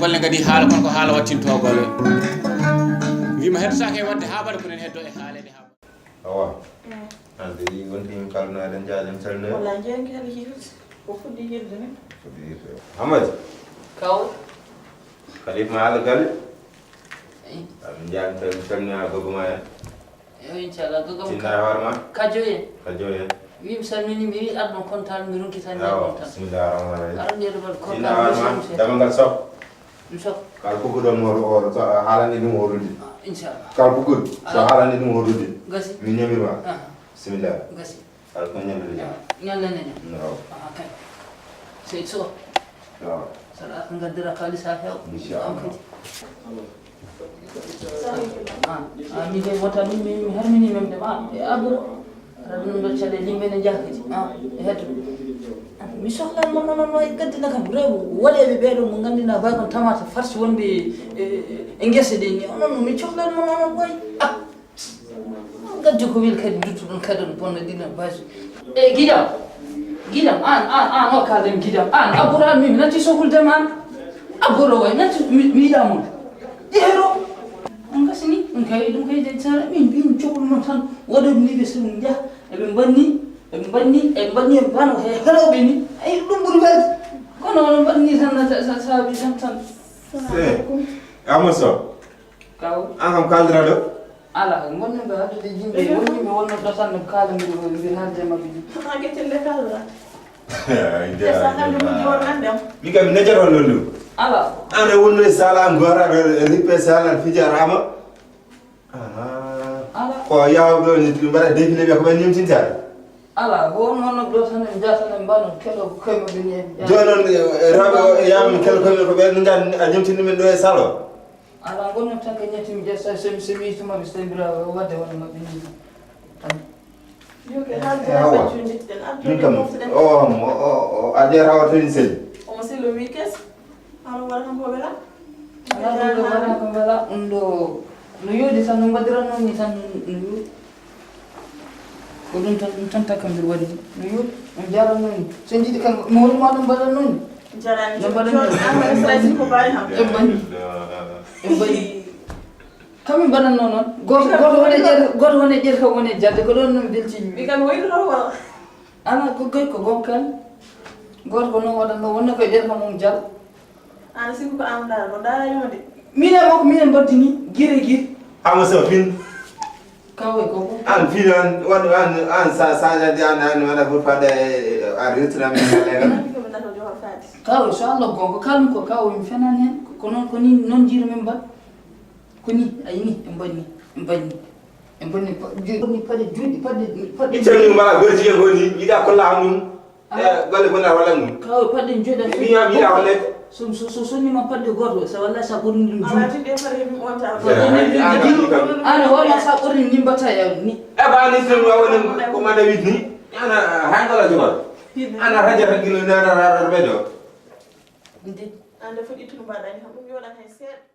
golle gadi haala kon ko haala wattinto golle wima heddotake wadde haɓade ko nen heddo e haalede ha awa ande wonti yim kalno aɗen jaaden salne wala jengi hade hirde ko fuddi hirde ni Hamad kaw kalif ma ala galle am jaan tan salne goguma en yo inchallah gogum tinna warma kajo en wi salmini mi wi adno kontal mi ronki tan bismillahir rahmanir rahim arande do kontal tinna warma damangal sok sok kal bugudon mo so halani dum horudi inchallah kal bugud so halani dum horudi gasi mi nyamirwa bismillah gasi kal ko nyamiri nyallane no okay sey so no salat ngadira kalisa hew inshallah mi kay wota mi harmini memde ma e abro radum do chade limbe ne jakkati heddo mi sohla non e gaddina kam rew waɗeɓe ɓeɗo mo gandina bakon tamata farce wonɓe e guese ɗe ni onon mi cohlan mo noon boy gaddi ko wel kadi duttuɗon kadi on bonno ɗina base e guiɗam an o kalden guiɗam an abboran mi natti sohluldema an abboro way natti mi yiɗamon ƴeero on gasini ɗum kayde sara min cohluno tan waɗoɓe ni ɓe somi jah eɓe banni bano he heloɓe ni ay ɗum ɓuri welde kono on banni tan saabi tan amoso kaw an kam kaldira ɗo ala gonno ɓe haddude yimɓe wonno ɗo tan no kalandir haalde mabɓe ni ha guettelle kaldira mi kam nejaton ɗon ɗum ala ane wonno e sala goraɗo rippe sala fijarama ko yawɗo ni mbaɗa défilé ɓe ko ɓen ñimtintare ala ko noon ɗo tan en jatan en mbano kelo koye mabɓe ni jonon rewɓe yam kelo koye ko ɓen jan a ñimtini men ɗo e salo ala gonno tan ko ñettimi jessa somi yittumaɓe so tawi mbiɗa wadde wona mabɓe ni min kam a ƴeer hawa toni seli omo sello wi kes ano waɗa tan ko wela ala ɗum ɗo waɗa ko wela ɗum ɗo no yoodi tan no mbaɗiranno ni tan no yoodi ko ɗum tan takka mbiɗa waɗi no yoodi on jaranno ni so jiiɗi kam mo woni ma ɗum mbaɗanno ni jarani joɗɗo ko bari ham en banni kami mbaɗanno noon goto wone ƴeer kam wone jadde ko ɗon nomi beltimi wi kam woyɗoto wala ala ko goy ko gonkan goto ko noon waɗanno wonno koye ƴeer kam on jal ana sigi ko am dara ko darayima de minen makko minen mbaddini guire amoso fin kawe koko an fin an sañade an waɗa pour fadde a retirami galega koɓe dato jowa faati kawe so allah gonga kalmi ko kawe mi fenani hen ko noon ko ni noon jiiru men mbaɗ ko ni ayini en banni paɗe juɗɗi paɗe iccanni mala goto jiyen goni yiɗa kollama ɗum e golle gonɗa wallan ɗum kawe paɗe joɗa miyam yiɗa wallede so sonnima paɗde goto so walla sa ɓorni ɗum ala tiɗe fare heɓi onta ana walla sa ɓorni nimbata yawde ni e bani sen wawone ko manda wit ni ana haygola jogal ana radiata guila nana ɓeɗo ande foɗi tunu mbaɗani kam ɗum yoɗat hen seeɗa